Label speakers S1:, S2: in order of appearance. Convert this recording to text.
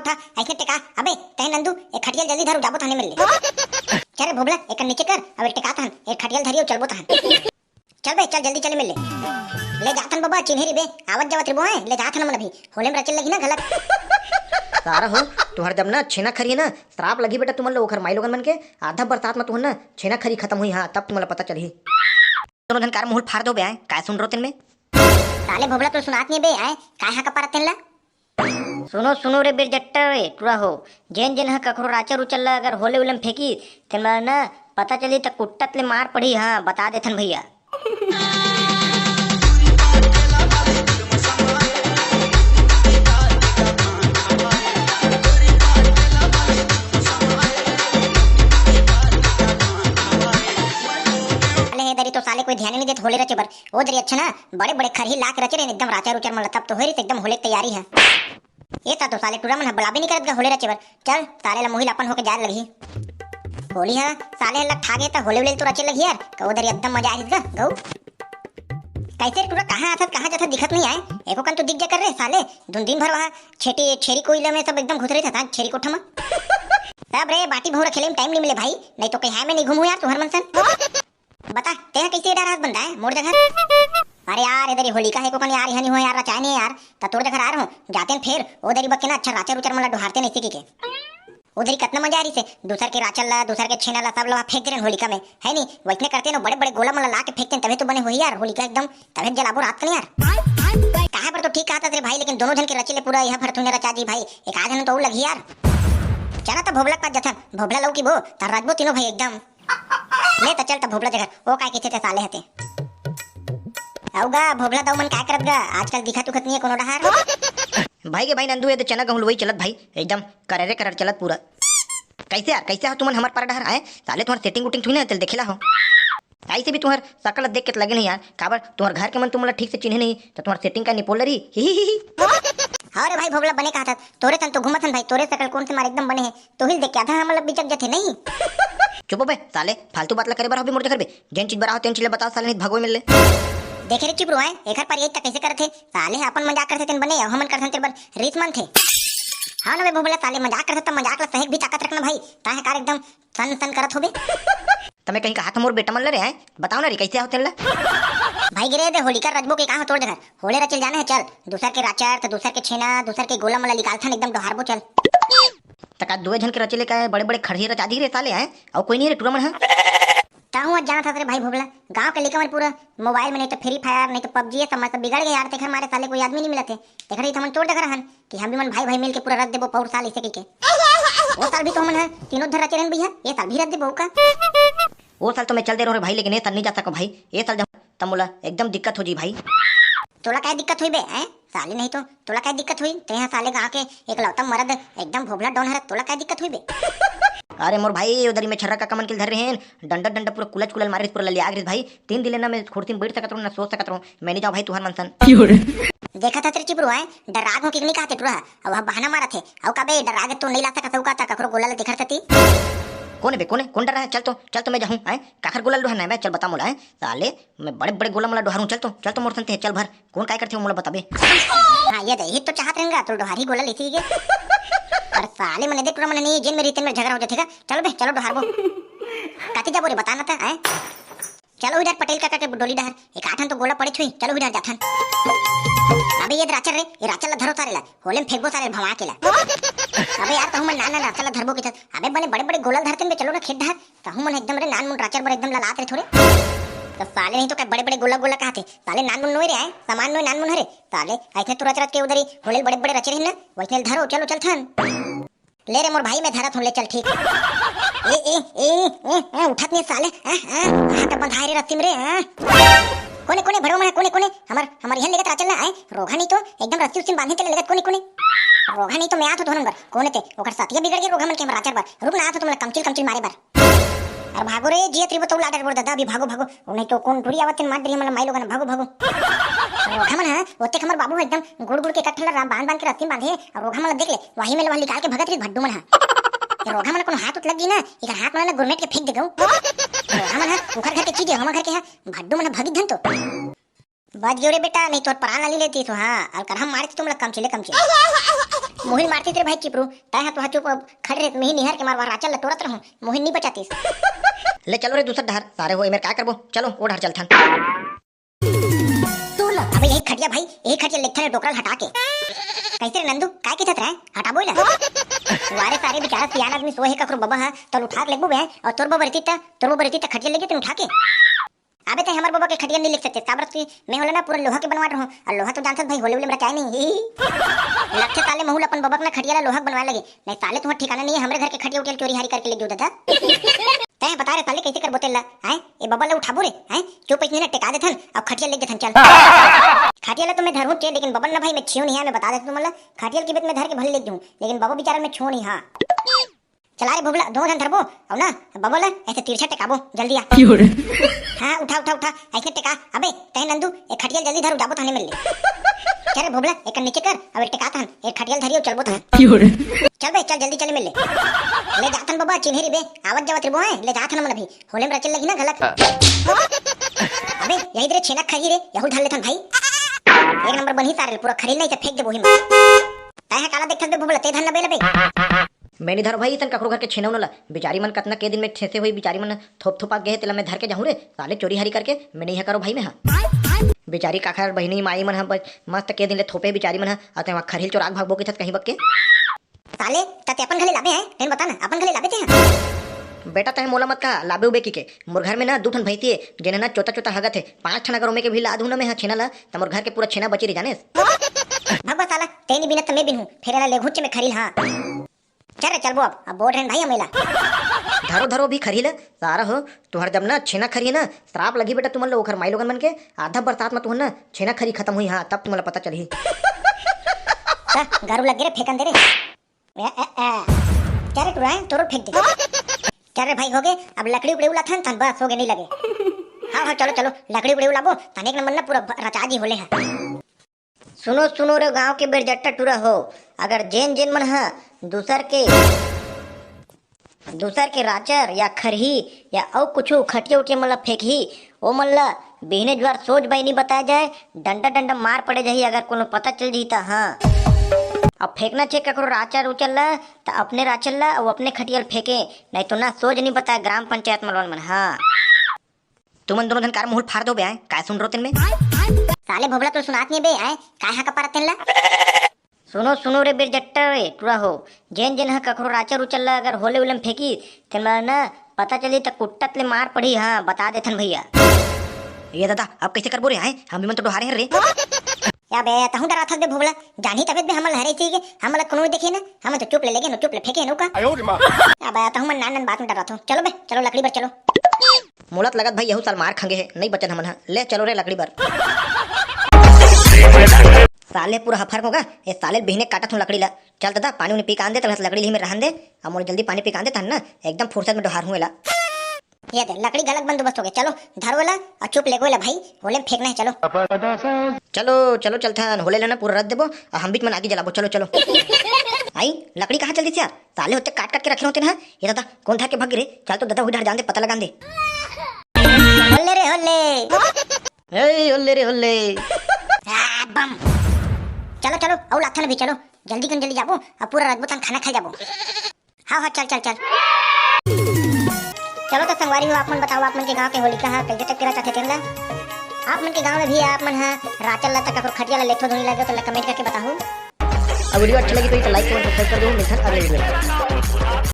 S1: उठा ऐसे टेका। अबे तय नंदू एक खटियल जल्दी धर जाबो थाने मिल ले। चल रे भोबला एक नीचे कर अब टेका थान एक खटियल धरियो चलबो थान। चल बे चल जल्दी चल मिल ले जाथन बाबा चिन्हेरी बे आवत जावत रे बो है ले जाथन मन अभी होले में रचल लगी ना गलत
S2: सारा हो तुहर जब ना छेना खरी ना श्राप लगी बेटा तुमन लोग माई लोगन मन के आधा बरसात में तुहन ना छेना खरी खत्म हुई हाँ तब तुम्हें पता चली दोनों जन कार मुहूर्त फाड़ दो बे आए काय सुन रहो तिन में
S1: साले भोबला तो सुनात नहीं बे आए काय हा कपार तेला
S3: सुनो सुनो रे बिरजट्टा रे टूरा हो जेन जेन हा कखरो राचर उचल अगर होले उलम फेंकी तेन ना पता चली त कुट्टत ले मार पड़ी हाँ बता देथन भैया।
S1: तो साले कोई ध्यान नहीं देते होले रचे बर वो दरी अच्छा ना बड़े बड़े खरही लाके रचे रे एकदम राचा रुचर मन तब तो होरी एकदम होले तैयारी है ये ता तो साले टूरा मन बला भी नहीं करत गा होले रचे बर चल साले ला मोहिल अपन होके जा लगी होली है साले ला ठागे ता होले उले तो रचे लगी यार का उधर एकदम मजा आई गा गौ कैसे टूरा कहां आथत कहां जाथत दिखत नहीं आए एको कन तो दिख जा कर रे साले दिन भर वहां छेरी कोयला में सब एकदम घुस रहे था छेरी कोठा में सब रे बाटी भौरा खेले में टाइम नहीं मिले भाई नहीं तो कहीं में नहीं घूमू यार तू हर मनसन बता तेरा कैसे डर हाथ बनता है मोर जगह अरे यार इधर होलिका है को कन यार हनी हो यार चाय नहीं यार त तोर जगह आ रहा हूं जाते हैं फिर उधर ही बके ना अच्छा राचर उचर मला ढोहारते नहीं सीखी के उधर कितना मजा आ रही से दूसर के राचल ला दूसर के छेना ला सब लोग फेंक दे होलिका में है नहीं वैसने करते ना बड़े बड़े गोला मला ला के फेंकते तभी तो बने हुई यार होलिका एकदम तभी जलाबो रात को यार कहां पर तो ठीक कहा था रे भाई लेकिन दोनों जन के रचले पूरा यहां पर तूने रचा जी भाई एक आधन तो लगी यार चला तो भोबला का जथा भोबला लौ की बो तार राजबो तीनों भाई एकदम ले तो चल तो भोबला जगह ओ काय के थे साले हते औगा भोबला दाऊ मन काय करत गा आजकल दिखत उखत नहीं है कोनो डहार
S2: भाई के भाई नंदू ये तो चना गहुल वही चलत भाई एकदम कररे करर चलत पूरा कैसे यार कैसे हो तुमन हमार पर डहार आए साले तुम्हार सेटिंग उटिंग थुई ना चल देखेला हो ऐसे भी तुम्हार शकल देख के लगे नहीं यार काबर तुम्हार घर के मन तुमला ठीक से चिन्हे नहीं तो तुम्हार सेटिंग का निपोलरी ही
S1: अरे भाई भोबला बने कहा था तोरे तन तो घुमत हन भाई तोरे शकल कौन से मार एकदम बने है तो हिल देख के आधा हमला बिचक जथे नहीं
S2: चुप बे साले फालतू बात ला करे बर हो मोर घर बे जेन चीज बरा हो तेन चीज बताओ साले नहीं भगवे मिल ले
S1: देखे रे चिपरू है एकर पर यही तक कैसे करथे साले अपन मजाक करथे तेन बने हमन करथन तेरे बर रीत मन थे हां ना बे भोबला साले मजाक करथे त मजाक ला सही भी ताकत रखना भाई ताहे कार एकदम सन सन करत होबे
S2: तमे कहीं का हाथ मोर बेटा मन ले रे हैं बताओ ना रे कैसे हो तेन ला
S1: भाई गिरे दे होलिका रजबो के कहां तोड़ दे होले रचल जाने है चल दूसर के राचर तो दूसर के छेना दूसर के गोला मला निकालथन एकदम डहारबो चल
S2: तका दो जन के रचले का बड़े बड़े खड़िए रचा दी रे साले हैं और कोई नहीं रे टूर्नामेंट है
S1: ताहू आज जाना था तेरे भाई भोबला गांव के लेकर पूरा मोबाइल में नहीं तो फ्री फायर नहीं तो पबजी ये सब बिगड़ गए यार तेखर मारे साले कोई आदमी नहीं मिला थे तेखर ही हमन तोड़ देख रहन कि हम भी मन भाई भाई मिल के पूरा रख देबो पौर साल इसे के वो साल भी तो हमन है तीनों धर रचे रहन भैया ये साल भी रख देबो का
S2: वो साल तो मैं चल दे रहा हूं भाई लेकिन ये साल नहीं जा सको भाई ये साल तमुला एकदम दिक्कत हो जी भाई
S1: तोला काय दिक्कत हुई बे हैं साले नहीं तो तोला काय दिक्कत हुई ते यहाँ साले गांव के एक लौता मर्द एकदम भोबला डॉन है तोला काय दिक्कत हुई बे
S2: अरे मोर भाई उधर में छर्रा का कमन के धर रहे हैं डंडा डंडा पूरा कुलच कुलल मारे पूरा लिया गिर भाई 3 दिन ना मैं खुर्सी में बैठ सकत रहूं ना सो सकत रहूं मैं नहीं जाऊं भाई तुहार मनसन
S1: देखा था तेरे चिपरू है डराग हो कि नहीं कहते टुरा अब बहाना मारा थे औ का बे डराग तो नहीं ला सकत औ का ता ककरो गोला ले दिखर सती
S2: कौन है बे कौन डर रहा है चल तो मैं जाऊं हैं काखर गोला लोहना है मैं चल बता मोला है साले मैं बड़े बड़े गोला मला डोहारूं चल तो मोर संते चल भर कौन काय करते हो मोला बताबे
S1: हां ये दे ही तो चाहत रहेंगा तो डोहारी गोला लेती है पर साले मने देख टुरा मने नहीं जेन मेरी तेन में झगड़ा हो जातेगा चलो बे चलो डोहारबो काती जाबो रे बताना था हैं चलो इधर पटेल काका के डोली डहर एक आठन तो गोला पड़े छुई चलो इधर जाथन अबे ये राचर रे ये राचल ला धरो सारे ला होले में फेंकबो सारे भवा के ला अबे यार कहूं मन नाना राचल ला धरबो के अबे बने बड़े बड़े गोला धरते में चलो ना खेत ढहर कहूं मन एकदम रे नान मुन राचर बर एकदम लात रे थोड़े तो साले नहीं तो क्या बड़े बड़े गोला गोला कहा थे साले नान मुन नोय रे आए सामान नोय नान मुन हरे साले ऐसे तो रच के उधर ही होले बड़े बड़े रचे रहे ना वैसे धरो चलो चल थन ले रे मोर भाई मैं धरत हूं ले चल ठीक ए उठत नहीं साले हां का बंधाई रे रत्ती में रे कोने भरो में कोने हमार यहां लेगत राचल ना आए रोगा नहीं तो एकदम रस्सी उसी बांधे चले लेगत कोने रोगा नहीं तो मैं आतो दोनों बार कोने ते ओकर साथिया बिगड़ गए रोगा मन के राचर बार रुक ना आतो तुमला कमचिल मारे बार और भागो रे जिया त्रिबो तो लाडर बोल दादा अभी भागो नहीं तो कौन ढुरी आवत मार दरी मन माई लोगन भागो रोगा मन है ओते हमर बाबू एकदम गुड़ के कट्ठल बांध के रस्सी बांधे और रोगा मन देख ले वही में निकाल के भगत रे भड्डू मन है रोगा मन को हाथ उठ लग गई ना इधर हाथ मन गुरमेट के फेंक दे गऊ रोगा मन है उखर घर के चीज है हम घर के है भड्डू मन भगी धन तो बच गयो रे बेटा नहीं तो प्राण ले लेती तो हां और कर हम मारे तुम लोग कम चले मोहिन मारती तेरे भाई चिपरू ताय हाथ चुप खड़े रहे मिही निहार के मारवा राचल तोड़त रहूं मोहिन नहीं बचातीस।
S2: ले चलो रे दूसरा डहर सारे हो मेरे क्या करबो चलो वो डहर चलथन।
S1: अबे यही खटिया भाई यही खटिया लेथन डोकरल हटा के कैसे रे नंदू काय के रहे हटा बोला वारे सारे बेचारा सियान आदमी सोहे कखरो बबा है तो उठा के लेबो बे और तोर बबा रहती त खटिया लेके तू उठा के अबे ते हमार बाबा के खटिया नहीं लिख सकते साबरत की मैं होला ना पूरा लोहा के बनवा रहा हूं और लोहा तो जानत भाई होले मेरा क्या नहीं लक्ष्य साले महूल अपन बाबा ना खटिया लोहा बनवा लगे नहीं साले तुम्हारा ठिकाना नहीं है हमरे घर के खटिया उठल चोरी हारी करके ले जो दादा तय बता रे साले कैसे कर बोतेला हैं ए बाबा ले उठाबो रे हैं चुप इतने ना टिका देथन अब खटिया ले देथन चल खटिया ले तो मैं धरहूं चे लेकिन बबन ना भाई मैं छियो नहीं है मैं बता देता तुमला खटिया की बेत में धर के भले ले दूं लेकिन बाबा बेचारा मैं छो नहीं हां चला रे भोबला दो जन धरबो अब ना बबला ऐसे तिरछा टिकाबो जल्दी आ हां उठा ऐसे टिका अबे तय नंदू एक खटिया जल्दी धर उठाबो थाने मिल ले चल भोबला एक नीचे कर अब टिका थान एक खटिया धरियो चलबो था चल बे चल जल्दी चले मिल ले जाथन बाबा चिन्हरी बे आवत जावत रिबो है ले जाथन मन अभी होले में रचल लगी ना गलत अबे यही दरे छेना खई रे यहू ढल लेथन भाई एक नंबर बनी सारे पूरा खरीद नहीं फेंक दे बोही में तय काला देखत बे भोबला ते धन न बेले
S2: मैंने धर भाई तन ककरो घर के छेनौ नला बेचारी मन कतना के दिन में ठेसे हुई बेचारी मन थोप थोपा गए तेला मैं धर के जाऊं रे साले चोरी हारी करके मैं नहीं करो भाई मैं हां बेचारी काखर बहिनी माई मन हा मस्त के दिन ले थोपे बेचारी मन हा अते वहां खरील चोराग भागबो के थत कहीं बक के
S1: साले तते अपन घले लाबे हैं तेन बता ना अपन घले लाबे थे
S2: बेटा तहे मोला मत का लाबे उबे की के मोर घर में ना दू ठन भैती है जेने ना चोता चोता हगत है 5 ठन अगर ओमे के भी लादू ना मैं हा छेना ला त मोर घर के पूरा छेना बची रे जाने
S1: भगवा साला तेनी बिना त मैं बिन हूं फेरेला ले घुच्चे में खरील हां चल चल वो अब बोल रहे भाई हमेला
S2: धरो धरो भी खरील सारा हो तुम्हार जब ना छेना खरी ना श्राप लगी बेटा तुमन लोग माई लोगन मन के आधा बरसात में तुहन ना छेना खरी खत्म हुई हां तब तुम्हाला पता चली
S1: गारू लग गे रे फेकन दे रे चल रे टुराए तोरो फेंक दे चल रे भाई हो गए अब लकड़ी उड़े उला थन बस हो गए नहीं लगे हां चलो चलो लकड़ी उड़े उलाबो तने एक नंबर ना पूरा रचाजी होले है
S3: सुनो रे गांव के बेरजट्टा टूरा हो अगर जेन जेन मन है दूसर के राचर या खरही या और कुछ खटिया उठिया मतलब फेंकही ओ मल्ला बिहने ज्वार सोच बाई नहीं बताया जाए डंडा मार पड़े जाही अगर कोनो पता चल जी ता हाँ अब फेंकना चाहिए ककरो राचर उचल ला तो अपने राचल ला और अपने खटियल फेंके नहीं तो ना सोच नहीं बताया ग्राम पंचायत मलवन मन हाँ
S2: तुमन दोनों धन कार मुहल फाड़ दो बे आए काय सुन रो तेन में
S1: साले भोबला तो सुनात नहीं बे आए काय हा कपार तेन ला
S3: सुनो रे बेरजट्टा रे टूरा हो जेन जेन हा ककरो राचर उचल ला अगर होले उलम फेंकी तेन ना पता चली तो कुट्टत ले मार पड़ी हाँ बता देथन भैया
S2: ये दादा अब कैसे करबो रे आए हम भी मन तो डोहारे हैं रे
S1: या बे तहु डरा था बे भोबला जानी तबियत बे हमल हरे चीज हमल कोनो देखे ना हम तो चुप ले लेगे चुप ले फेंके नो का या बे तहु मन नान बात में डरा था चलो बे चलो लकड़ी पर चलो
S2: मोलत लगत भाई यहू साल मार खंगे है नहीं बचन हमन ले चलो रे लकड़ी पर साले पूरा हफर होगा ये साले बहने काटा थू लकड़ी ला चल दादा पानी उन्हें पीका दे तब लकड़ी ली में रहन दे अब मोर जल्दी पानी पीका दे तन ना एकदम फुर्सत में डोहार हुएला
S1: ये दे लकड़ी गलत बंदोबस्त हो गया चलो धर वाला और चुप ले गोला भाई होले में फेंकना है
S2: चलो चलो चलथन होले लेना पूरा रख देबो और हम बीच में आगे जलाबो चलो चलो आई लकड़ी कहाँ जल्दी से यार साले होते काट काट के रखे होते ना ये दादा कौन था के भाग रे चल तो दादा उधर जान दे पता लगा दे
S1: होले रे होले
S2: ए होले रे होले
S1: बम चलो चलो औ लाथन भी चलो जल्दी कन जल्दी जाबो अब पूरा रात बुतन खाना खा जाबो हाँ चल चल चल चलो तो संगवारी हो आप मन बताओ आप मन के गांव के होलिका है कैसे तक तेरा चाहते तेरा आप मन के गांव में भी आप मन है राचल ला तक खटिया ला लेथो धोनी लगे तो कमेंट करके बताओ
S2: वीडियो अच्छा लगी तो लाइक कमेंट सब्सक्राइब कर दो मिलते हैं अगले वीडियो में।